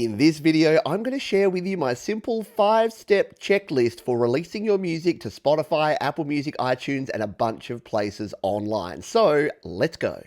In this video, I'm going to share with you my simple 5-step checklist for releasing your music to Spotify, Apple Music, iTunes, and a bunch of places online. So, let's go.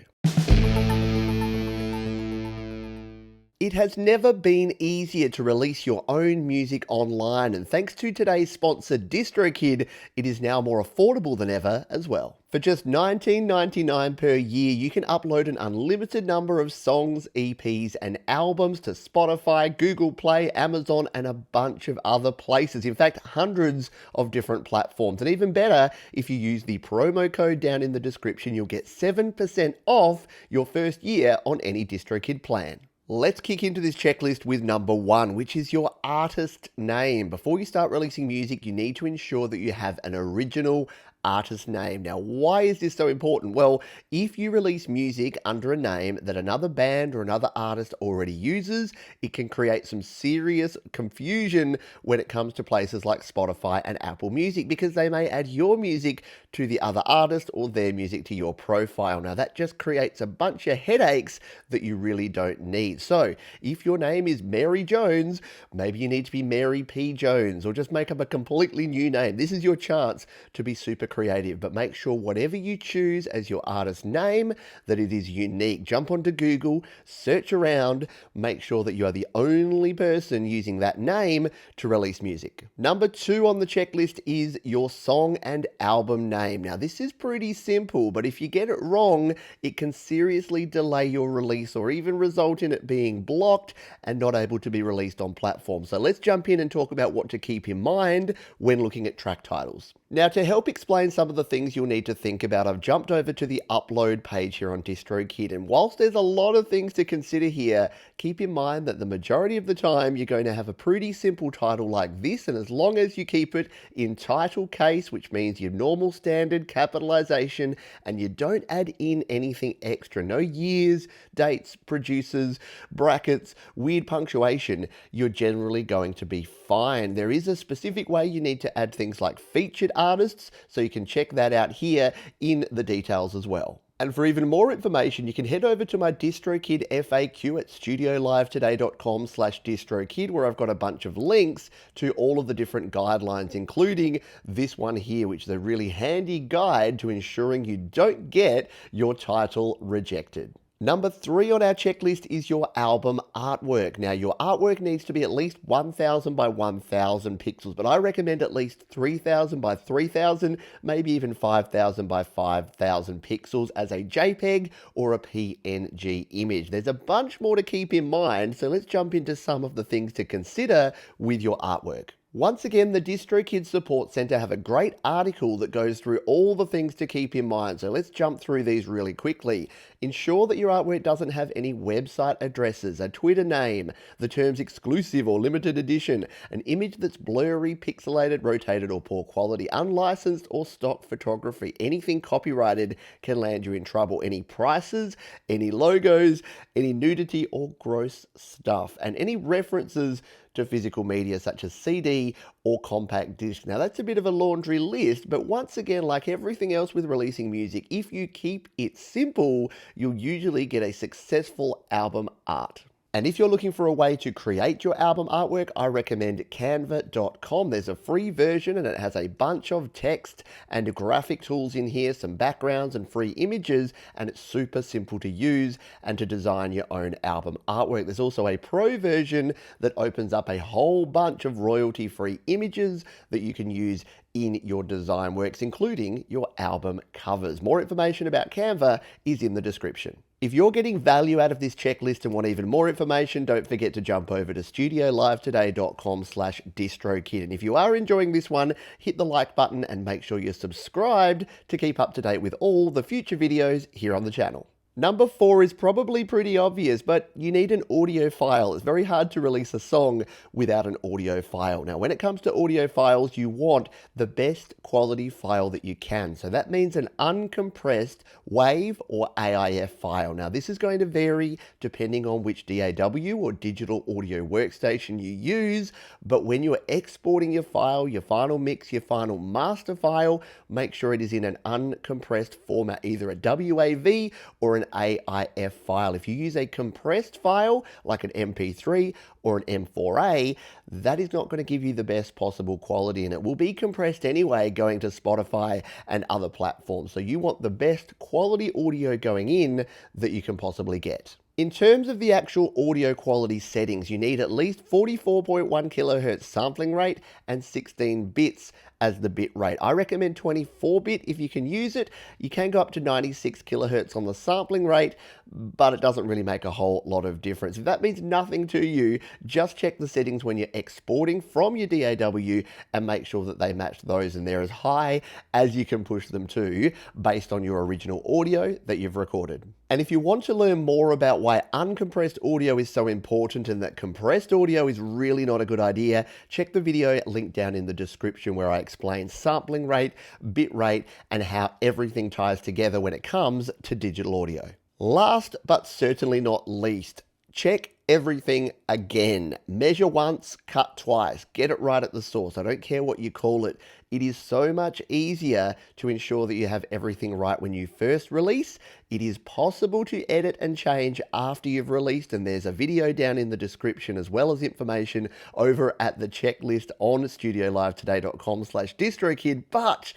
It has never been easier to release your own music online, and thanks to today's sponsor DistroKid, it is now more affordable than ever as well. For just $19.99 per year, you can upload an unlimited number of songs, EPs, and albums to Spotify, Google Play, Amazon, and a bunch of other places. In fact, hundreds of different platforms. And even better, if you use the promo code down in the description, you'll get 7% off your first year on any DistroKid plan. Let's kick into this checklist with number 1, which is your artist name. Before you start releasing music, you need to ensure that you have an original artist name. Now, why is this so important? Well, if you release music under a name that another band or another artist already uses, it can create some serious confusion when it comes to places like Spotify and Apple Music, because they may add your music to the other artist or their music to your profile. Now, that just creates a bunch of headaches that you really don't need. So, if your name is Mary Jones, maybe you need to be Mary P. Jones, or just make up a completely new name. This is your chance to be super creative, but make sure whatever you choose as your artist name, that it is unique. Jump onto Google, search around, make sure that you are the only person using that name to release music. Number 2 on the checklist is your song and album name. Now, this is pretty simple, but if you get it wrong, it can seriously delay your release or even result in it being blocked and not able to be released on platforms. So let's jump in and talk about what to keep in mind when looking at track titles. Now, to help explain some of the things you'll need to think about, I've jumped over to the upload page here on DistroKid, and whilst there's a lot of things to consider here, keep in mind that the majority of the time you're going to have a pretty simple title like this, and as long as you keep it in title case, which means your normal standard capitalization, and you don't add in anything extra, no years, dates, producers, brackets, weird punctuation, you're generally going to be fine. There is a specific way you need to add things like featured artists, so you can check that out here in the details as well. And for even more information, you can head over to my DistroKid FAQ at studiolivetoday.com/DistroKid, where I've got a bunch of links to all of the different guidelines, including this one here, which is a really handy guide to ensuring you don't get your title rejected. Number 3 on our checklist is your album artwork. Now, your artwork needs to be at least 1000 by 1000 pixels, but I recommend at least 3000 by 3000, maybe even 5000 by 5000 pixels as a JPEG or a PNG image. There's a bunch more to keep in mind, so let's jump into some of the things to consider with your artwork. Once again, the DistroKid Support Center have a great article that goes through all the things to keep in mind. So let's jump through these really quickly. Ensure that your artwork doesn't have any website addresses, a Twitter name, the terms exclusive or limited edition, an image that's blurry, pixelated, rotated, or poor quality, unlicensed or stock photography. Anything copyrighted can land you in trouble. Any prices, any logos, any nudity or gross stuff, and any references to physical media such as CD or compact disc. Now, that's a bit of a laundry list, but once again, like everything else with releasing music, if you keep it simple, you'll usually get a successful album art. And if you're looking for a way to create your album artwork, I recommend canva.com. There's a free version and it has a bunch of text and graphic tools in here, some backgrounds and free images, and it's super simple to use and to design your own album artwork. There's also a pro version that opens up a whole bunch of royalty-free images that you can use in your design works, including your album covers. More information about Canva is in the description. If you're getting value out of this checklist and want even more information, don't forget to jump over to studiolivetoday.com/DistroKid. And if you are enjoying this one, hit the like button and make sure you're subscribed to keep up to date with all the future videos here on the channel. Number 4 is probably pretty obvious, but you need an audio file. It's very hard to release a song without an audio file. Now, when it comes to audio files, you want the best quality file that you can. So that means an uncompressed WAV or AIF file. Now, this is going to vary depending on which DAW or digital audio workstation you use, but when you're exporting your file, your final mix, your final master file, make sure it is in an uncompressed format, either a WAV or an an AIF file. If you use a compressed file like an MP3 or an M4A, that is not going to give you the best possible quality, and it will be compressed anyway going to Spotify and other platforms. So you want the best quality audio going in that you can possibly get. In terms of the actual audio quality settings, you need at least 44.1 kilohertz sampling rate and 16 bits as the bit rate. I recommend 24-bit if you can use it. You can go up to 96 kilohertz on the sampling rate, but it doesn't really make a whole lot of difference. If that means nothing to you, just check the settings when you're exporting from your DAW and make sure that they match those and they're as high as you can push them to based on your original audio that you've recorded. And if you want to learn more about why uncompressed audio is so important and that compressed audio is really not a good idea, check the video linked down in the description where I explain sampling rate, bit rate, and how everything ties together when it comes to digital audio. Last but certainly not least, check everything again. Measure once, cut twice. Get it right at the source. I don't care what you call it. It is so much easier to ensure that you have everything right when you first release. It is possible to edit and change after you've released, and there's a video down in the description as well as information over at the checklist on studiolivetoday.com/DistroKid, but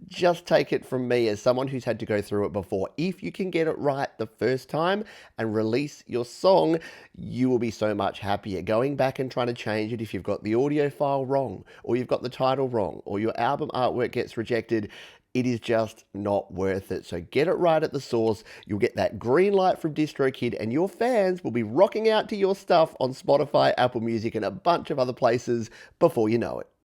just take it from me as someone who's had to go through it before. If you can get it right the first time and release your song, you will be so much happier. Going back and trying to change it if you've got the audio file wrong, or you've got the title wrong, or your album artwork gets rejected, it is just not worth it. So get it right at the source. You'll get that green light from DistroKid, and your fans will be rocking out to your stuff on Spotify, Apple Music, and a bunch of other places before you know it.